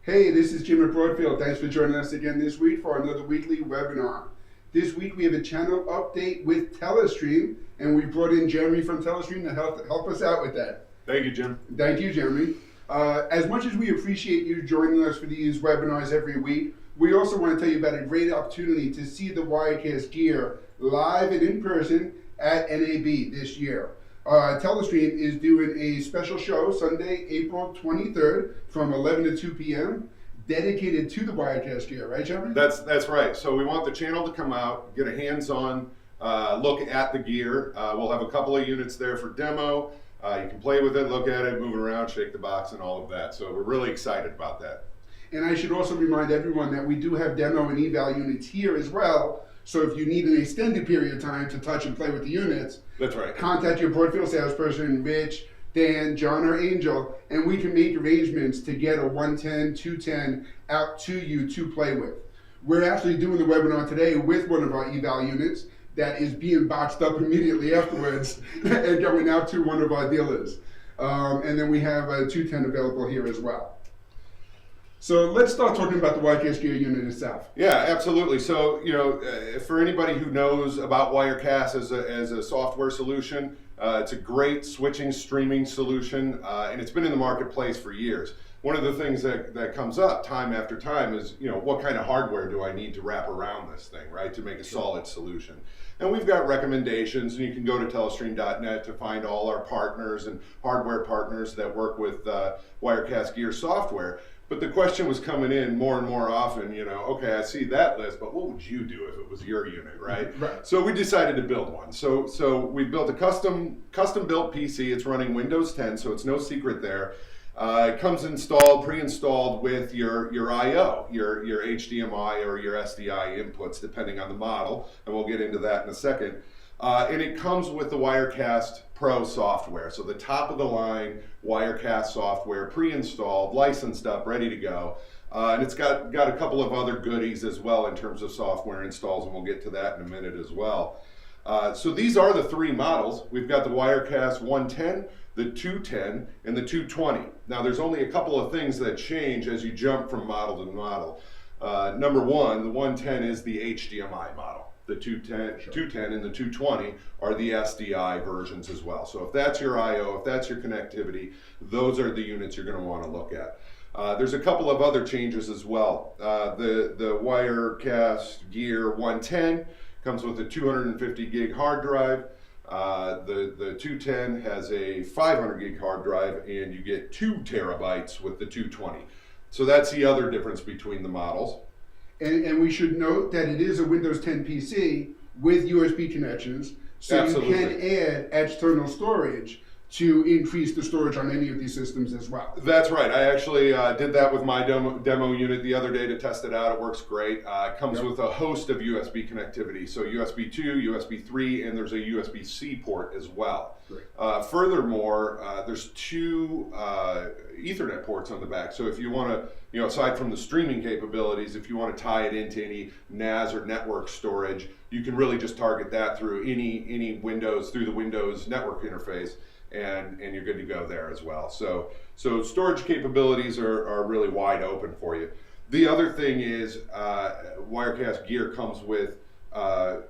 Hey, this is Jim at Broadfield. Thanks for joining us again this week for another weekly webinar. This week we have a channel update with Telestream, and we brought in Jeremy from Telestream to help us out with that. Thank you, Jim. Thank you, Jeremy. As much as we appreciate you joining us for these webinars every week, we also want to tell you about a great opportunity to see the Wirecast Gear live and in person at NAB this year. Telestream is doing a special show Sunday, April 23rd from 11 to 2 p.m. dedicated to the Wirecast Gear, right, Jeremy? That's right. So we want the channel to come out, get a hands-on look at the gear. We'll have a couple of units there for demo. You can play with it, look at it, move it around, shake the box, and all of that. So we're really excited about that. And I should also remind everyone that we do have demo and eval units here as well. So if you need an extended period of time to touch and play with the units, that's right. Contact your Broadfield salesperson, Rich, Dan, John, or Angel, and we can make arrangements to get a 110, 210 out to you to play with. We're actually doing the webinar today with one of our eval units that is being boxed up immediately afterwards and going out to one of our dealers. And then we have a 210 available here as well. So let's start talking about the Wirecast Gear unit itself. Yeah, absolutely. So, for anybody who knows about Wirecast as a software solution, it's a great switching, streaming solution, and it's been in the marketplace for years. One of the things that comes up time after time is, what kind of hardware do I need to wrap around this thing, right, to make a solid solution? And we've got recommendations, and you can go to telestream.net to find all our partners and hardware partners that work with Wirecast Gear software. But the question was coming in more and more often, okay, I see that list, but what would you do if it was your unit, right? Right. So we decided to build one. So we built a custom built PC. It's running Windows 10, so it's no secret there. It comes pre-installed with your I/O, your HDMI or your SDI inputs, depending on the model, and we'll get into that in a second. And it comes with the Wirecast Pro software, so the top of the line Wirecast software, pre-installed, licensed up, ready to go. And it's got a couple of other goodies as well in terms of software installs, and we'll get to that in a minute as well. So these are the three models. We've got the Wirecast 110, the 210, and the 220. Now there's only a couple of things that change as you jump from model to model. Number one, the 110 is the HDMI model. The 210 and the 220 are the SDI versions as well. So if that's your I/O, if that's your connectivity, those are the units you're going to want to look at. There's a couple of other changes as well. The Wirecast Gear 110 comes with a 250 gig hard drive. The 210 has a 500 gig hard drive, and you get 2 terabytes with the 220. So that's the other difference between the models. And we should note that it is a Windows 10 PC with USB connections, so Absolutely. You can add external storage to increase the storage on any of these systems as well. That's right. I actually did that with my demo unit the other day to test it out. It works great. It comes with a host of USB connectivity, so USB 2, USB 3, and there's a USB-C port as well. Furthermore, there's 2 Ethernet ports on the back, so if you want to, aside from the streaming capabilities, if you want to tie it into any NAS or network storage, you can really just target that through any Windows, through the Windows network interface, and you're good to go there as well. So storage capabilities are really wide open for you. The other thing is Wirecast Gear comes with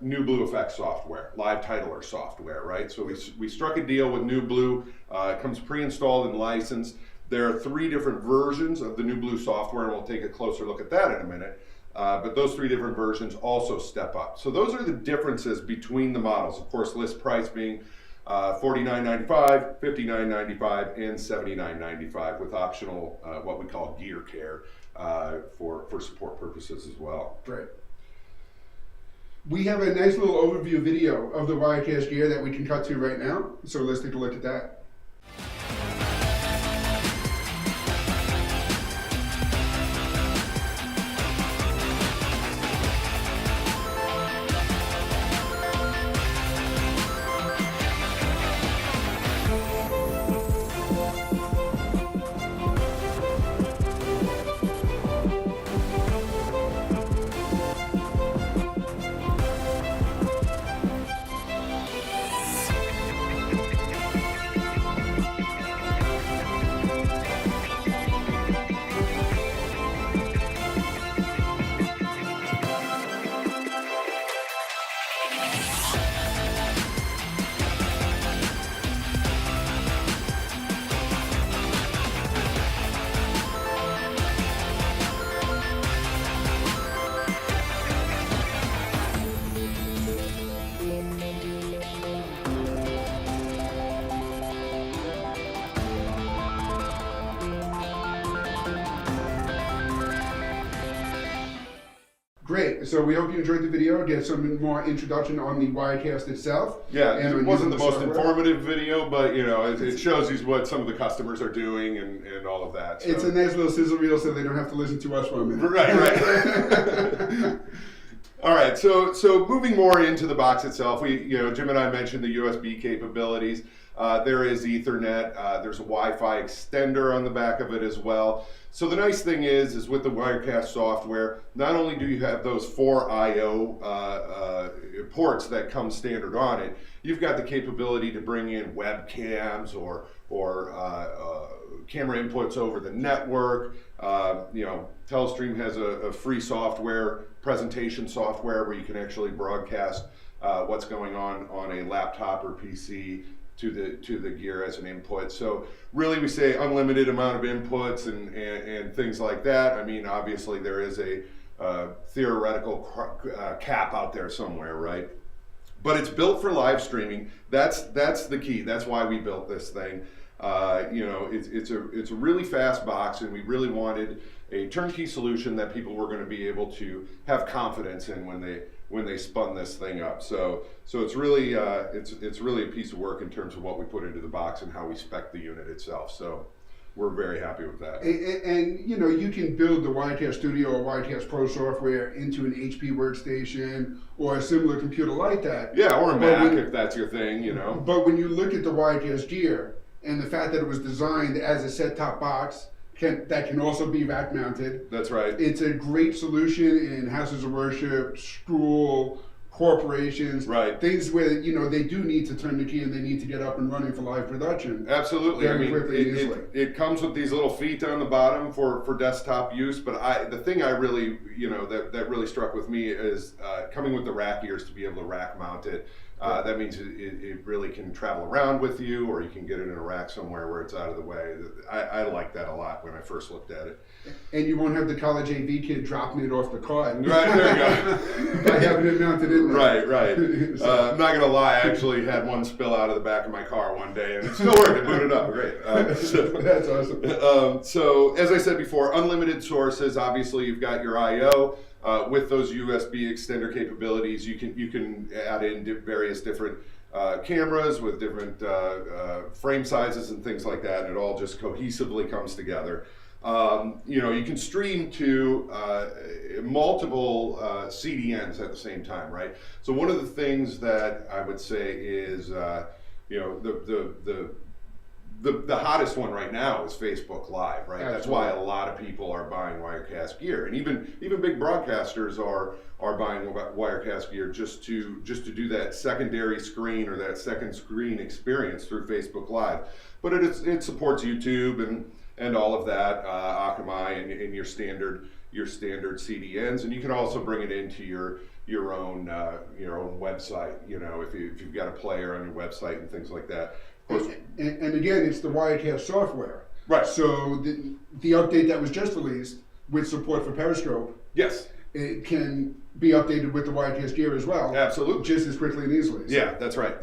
New Blue Effects software, live titler software, right? So we struck a deal with New Blue. It comes pre-installed and licensed. There are 3 different versions of the New Blue software, and we'll take a closer look at that in a minute. But those 3 different versions also step up. So those are the differences between the models. Of course, list price being $49.95, $59.95, and $79.95 with optional what we call gear care for support purposes as well. Right. We have a nice little overview video of the Wirecast Gear that we can cut to right now. So let's take a look at that. Great. So we hope you enjoyed the video. Get some more introduction on the Wirecast itself. Yeah, and it wasn't the most software. informative video, but you know, it shows you what some of the customers are doing and all of that. So. It's a nice little sizzle reel, so they don't have to listen to us for a minute. Right. All right. So moving more into the box itself, Jim and I mentioned the USB capabilities. There is Ethernet. There's a Wi-Fi extender on the back of it as well. So the nice thing is with the Wirecast software, not only do you have those 4 I/O ports that come standard on it, you've got the capability to bring in webcams or camera inputs over the network. Telestream has a free software, presentation software, where you can actually broadcast what's going on a laptop or PC to the gear as an input. So really, we say unlimited amount of inputs and things like that. I mean, obviously there is a theoretical cap out there somewhere, right? But it's built for live streaming. That's the key. That's why we built this thing. It's a really fast box, and we really wanted a turnkey solution that people were going to be able to have confidence in when they spun this thing up. So it's really it's really a piece of work in terms of what we put into the box and how we spec the unit itself. So we're very happy with that. And you can build the Wirecast Studio or Wirecast Pro software into an HP workstation or a similar computer like that. Yeah, or a Mac if that's your thing, But when you look at the Wirecast Gear and the fact that it was designed as a set-top box that can also be rack mounted. That's right. It's a great solution in houses of worship, school, corporations, right? Things where they do need to turn the key and they need to get up and running for live production. Absolutely. Very quickly and easily. It comes with these little feet on the bottom for desktop use. But the thing I really that really struck with me is coming with the rack ears to be able to rack mount it. That means it really can travel around with you, or you can get it in a rack somewhere where it's out of the way. I like that a lot when I first looked at it. And you won't have the college AV kid dropping it off the cart. Right, there you go. By having it mounted in there. Right. I'm not going to lie, I actually had one spill out of the back of my car one day, and it still worked. It booted up. Great. That's awesome. So, as I said before, unlimited sources. Obviously, you've got your I/O. With those USB extender capabilities, you can add in various different cameras with different frame sizes and things like that, and it all just cohesively comes together. You can stream to multiple CDNs at the same time, right? So one of the things that I would say is, the hottest one right now is Facebook Live, right? Absolutely. That's why a lot of people are buying Wirecast Gear, and even big broadcasters are buying Wirecast Gear just to do that secondary screen or that second screen experience through Facebook Live. But it supports YouTube and all of that, Akamai and your standard CDNs, and you can also bring it into your own website. If you've got a player on your website and things like that. And again, it's the Wirecast software. Right. So the update that was just released with support for Periscope. Yes. It can be updated with the Wirecast Gear as well. Absolutely. Just as quickly and easily. So. Yeah, that's right.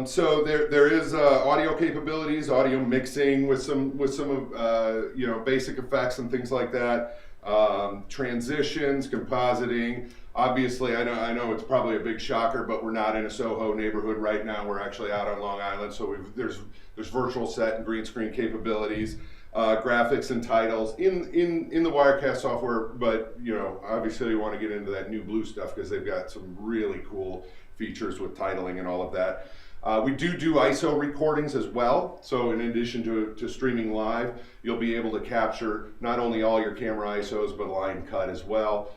So there is audio capabilities, audio mixing with some basic effects and things like that. Transitions, compositing. Obviously, I know it's probably a big shocker, but we're not in a Soho neighborhood right now. We're actually out on Long Island, so there's virtual set and green screen capabilities, graphics and titles in the Wirecast software. But obviously, you want to get into that new blue stuff because they've got some really cool features with titling and all of that. We do ISO recordings as well. So in addition to streaming live, you'll be able to capture not only all your camera ISOs, but line cut as well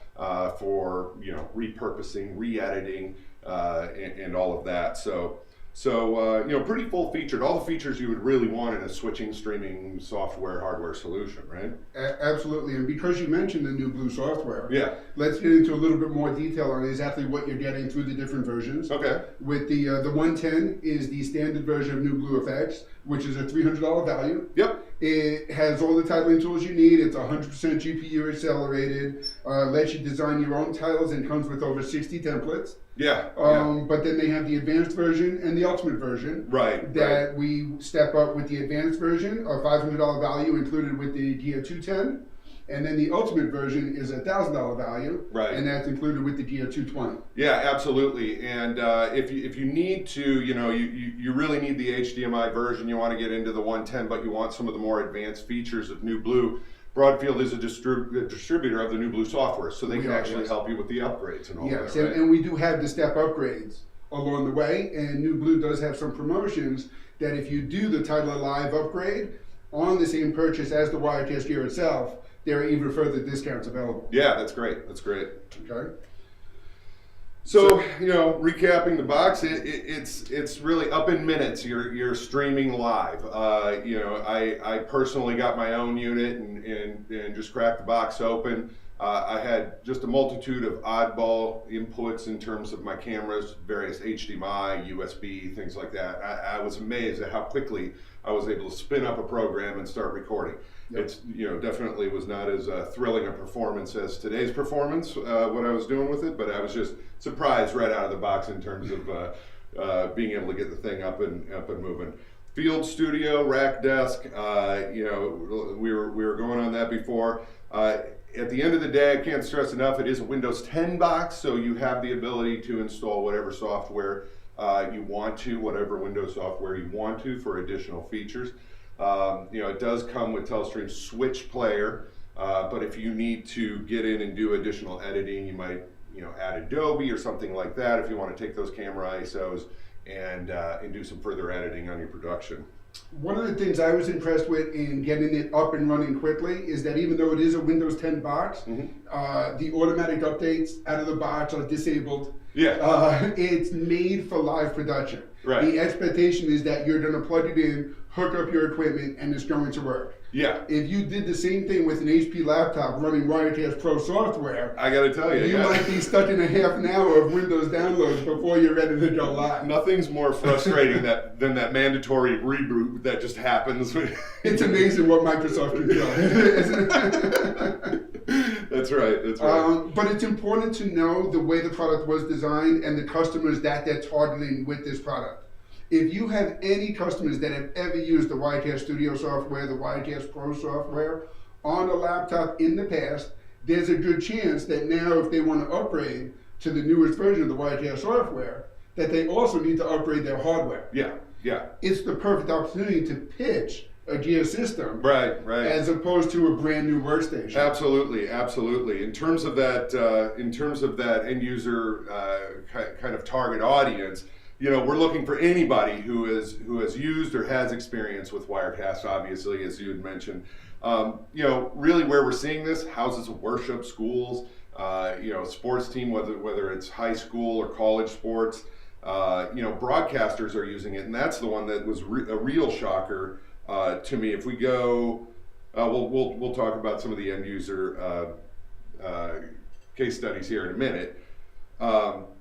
for repurposing, re-editing, and all of that. So pretty full featured. All the features you would really want in a switching streaming software hardware solution, right? Absolutely. And because you mentioned the new Blue software, yeah, let's get into a little bit more detail on exactly what you're getting through the different versions. Okay. With the 110 is the standard version of New Blue FX, which is a $300 value. Yep. It has all the titling tools you need. It's 100% GPU accelerated, lets you design your own titles, and comes with over 60 templates. Yeah. But then they have the advanced version and the ultimate version. Right. We step up with the advanced version, a $500 value included with the Gear 210. And then the ultimate version is $1,000 value, Right. and that's included with the Gear 220. Yeah, absolutely. And if you need to, you really need the HDMI version. You want to get into the 110, but you want some of the more advanced features of New Blue. Broadfield is a distributor of the New Blue software, so they can actually help you with the upgrades and all that. Yes, Right? and we do have the step upgrades along the way, and New Blue does have some promotions that if you do the Title Live upgrade on the same purchase as the Wirecast Gear itself, there are even further discounts available. Yeah, that's great. That's great. Okay. So recapping the box, it's really up in minutes. You're streaming live. I personally got my own unit and just cracked the box open. I had just a multitude of oddball inputs in terms of my cameras, various HDMI, USB, things like that. I was amazed at how quickly I was able to spin up a program and start recording. Yep. It's definitely was not as thrilling a performance as today's performance, what I was doing with it, but I was just surprised right out of the box in terms of being able to get the thing up and moving. Field studio, rack desk, we were going on that before. At the end of the day, I can't stress enough, it is a Windows 10 box, so you have the ability to install whatever software you want to, whatever Windows software you want to for additional features. It does come with Telestream Switch Player, but if you need to get in and do additional editing, you might add Adobe or something like that if you want to take those camera ISOs and do some further editing on your production. One of the things I was impressed with in getting it up and running quickly is that even though it is a Windows 10 box, the automatic updates out of the box are disabled. Yeah. It's made for live production. Right. The expectation is that you're going to plug it in, hook up your equipment, and it's going to work. Yeah. If you did the same thing with an HP laptop running Wirecast Pro software, I got to tell you, you might be stuck in a half an hour of Windows downloads before you're ready to go live. Nothing's more frustrating than that mandatory reboot that just happens. It's amazing what Microsoft can do, isn't it? That's right. That's right. But it's important to know the way the product was designed and the customers that they're targeting with this product. If you have any customers that have ever used the Wirecast Studio software, the Wirecast Pro software on a laptop in the past, there's a good chance that now if they want to upgrade to the newest version of the Wirecast software, that they also need to upgrade their hardware. Yeah, yeah. It's the perfect opportunity to pitch a Gear system, right, as opposed to a brand new workstation. Absolutely, absolutely. In terms of that end user kind of target audience, we're looking for anybody who has used or has experience with Wirecast, obviously, as you had mentioned. Really where we're seeing this, houses of worship, schools, sports team, whether it's high school or college sports, broadcasters are using it, and that's the one that was a real shocker to me. If we go, we'll talk about some of the end user case studies here in a minute,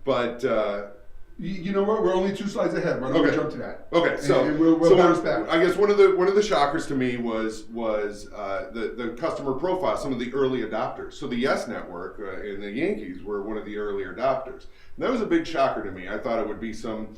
but. You know what? We're only 2 slides ahead. Why don't we jump to that? Okay, so we'll bounce back. I guess one of the shockers to me was the customer profile. Some of the early adopters. So the Yes Network and the Yankees were one of the early adopters. And that was a big shocker to me. I thought it would be some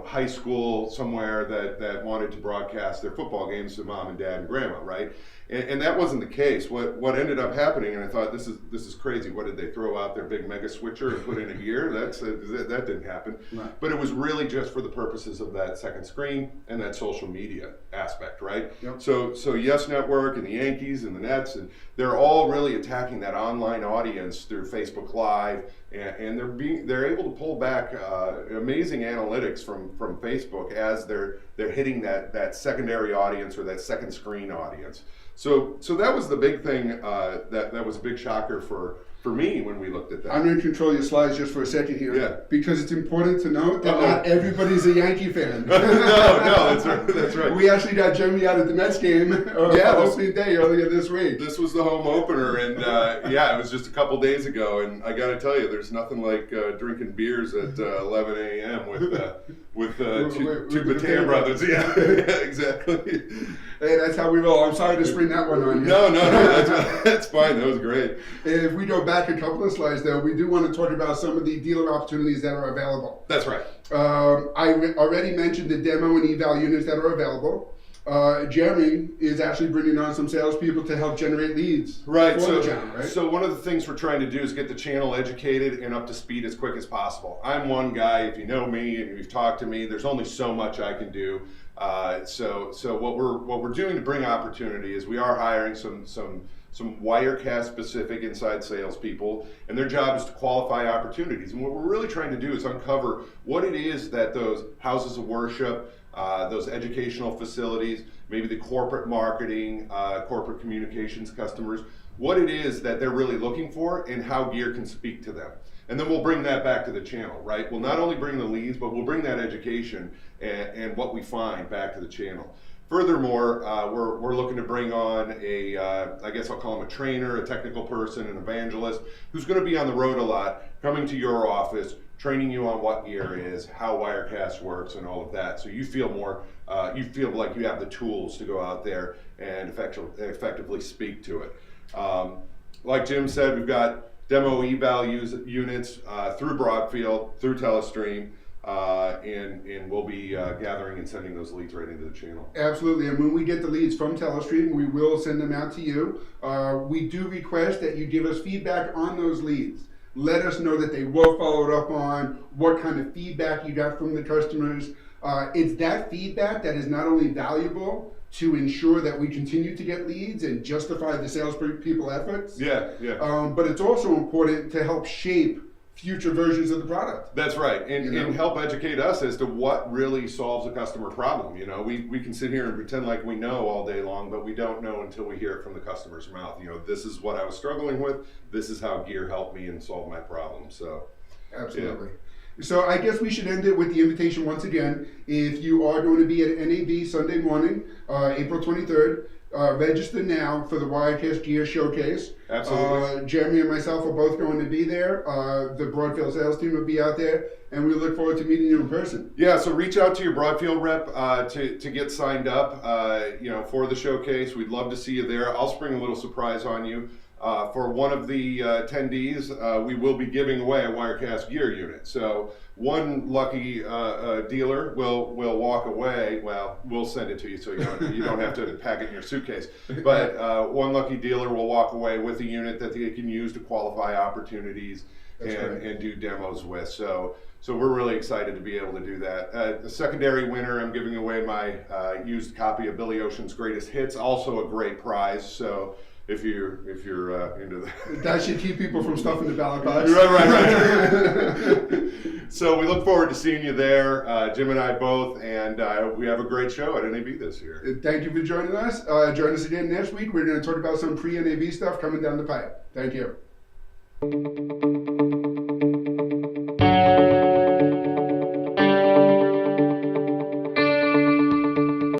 high school somewhere that wanted to broadcast their football games to mom and dad and grandma, right? And that wasn't the case. What ended up happening, and I thought this is crazy. What did they throw out their big mega switcher and put in a gear? That didn't happen. Right. But it was really just for the purposes of that second screen and that social media aspect, right? Yep. So Yes Network and the Yankees and the Nets, and they're all really attacking that online audience through Facebook Live, and they're able to pull back amazing analytics from Facebook as they're hitting that secondary audience or that second screen audience. So that was the big thing that was a big shocker for me when we looked at that. I'm going to control your slides just for a second here. Yeah. Because it's important to note that not everybody's a Yankee fan. No, that's right. We actually got Jeremy out at the Mets game opening day earlier this week. This was the home opener, and it was just a couple days ago, and I got to tell you, there's nothing like drinking beers at 11 a.m. with two Bataan brothers. Yeah, exactly. Hey, that's how we roll. I'm sorry to spring that one on you. No, that's fine. That was great. If we go back a couple of slides, though, we do want to talk about some of the dealer opportunities that are available. That's right. I already mentioned the demo and eval units that are available. Jeremy is actually bringing on some salespeople to help generate leads Right. for the channel, right? So one of the things we're trying to do is get the channel educated and up to speed as quick as possible. I'm one guy. If you know me and you've talked to me, there's only so much I can do. So what we're doing to bring opportunity is we are hiring some Wirecast specific inside salespeople, and their job is to qualify opportunities. And what we're really trying to do is uncover what it is that those houses of worship, those educational facilities, maybe the corporate marketing, corporate communications customers, what it is that they're really looking for and how gear can speak to them. And then we'll bring that back to the channel, right? We'll not only bring the leads, but we'll bring that education and what we find back to the channel. Furthermore, we're looking to bring on a, I guess I'll call him a trainer, a technical person, an evangelist, who's going to be on the road a lot, coming to your office, training you on what gear is, how Wirecast works, and all of that. So you feel you feel like you have the tools to go out there and effectively speak to it. Like Jim said, we've got demo eval units through Broadfield, through Telestream, and we'll be gathering and sending those leads right into the channel. Absolutely, and when we get the leads from Telestream, we will send them out to you. We do request that you give us feedback on those leads. Let us know that they were followed up on, what kind of feedback you got from the customers. It's that feedback that is not only valuable to ensure that we continue to get leads and justify the salespeople efforts. But it's also important to help shape future versions of the product. That's right, and help educate us as to what really solves a customer problem. You know, we can sit here and pretend like we know all day long, but we don't know until we hear it from the customer's mouth. You know, this is what I was struggling with. This is how gear helped me and solve my problem. So, absolutely. Yeah. So I guess we should end it with the invitation once again. If you are going to be at NAB Sunday morning, April 23rd, register now for the Wirecast Gear Showcase. Absolutely. Jeremy and myself are both going to be there. The Broadfield sales team will be out there, and we look forward to meeting you in person. Yeah, so reach out to your Broadfield rep to get signed up for the showcase. We'd love to see you there. I'll spring a little surprise on you. For one of the attendees, we will be giving away a Wirecast Gear unit. So one lucky dealer will walk away. Well, we'll send it to you so you don't have to pack it in your suitcase. But one lucky dealer will walk away with a unit that they can use to qualify opportunities and do demos with. So we're really excited to be able to do that. The secondary winner, I'm giving away my used copy of Billy Ocean's Greatest Hits, also a great prize. So if you're into that, that should keep people from stuffing the ballot box. Right. So we look forward to seeing you there, Jim and I both, and we have a great show at NAB this year. Thank you for joining us. Join us again next week. We're going to talk about some pre-NAB stuff coming down the pipe. Thank you.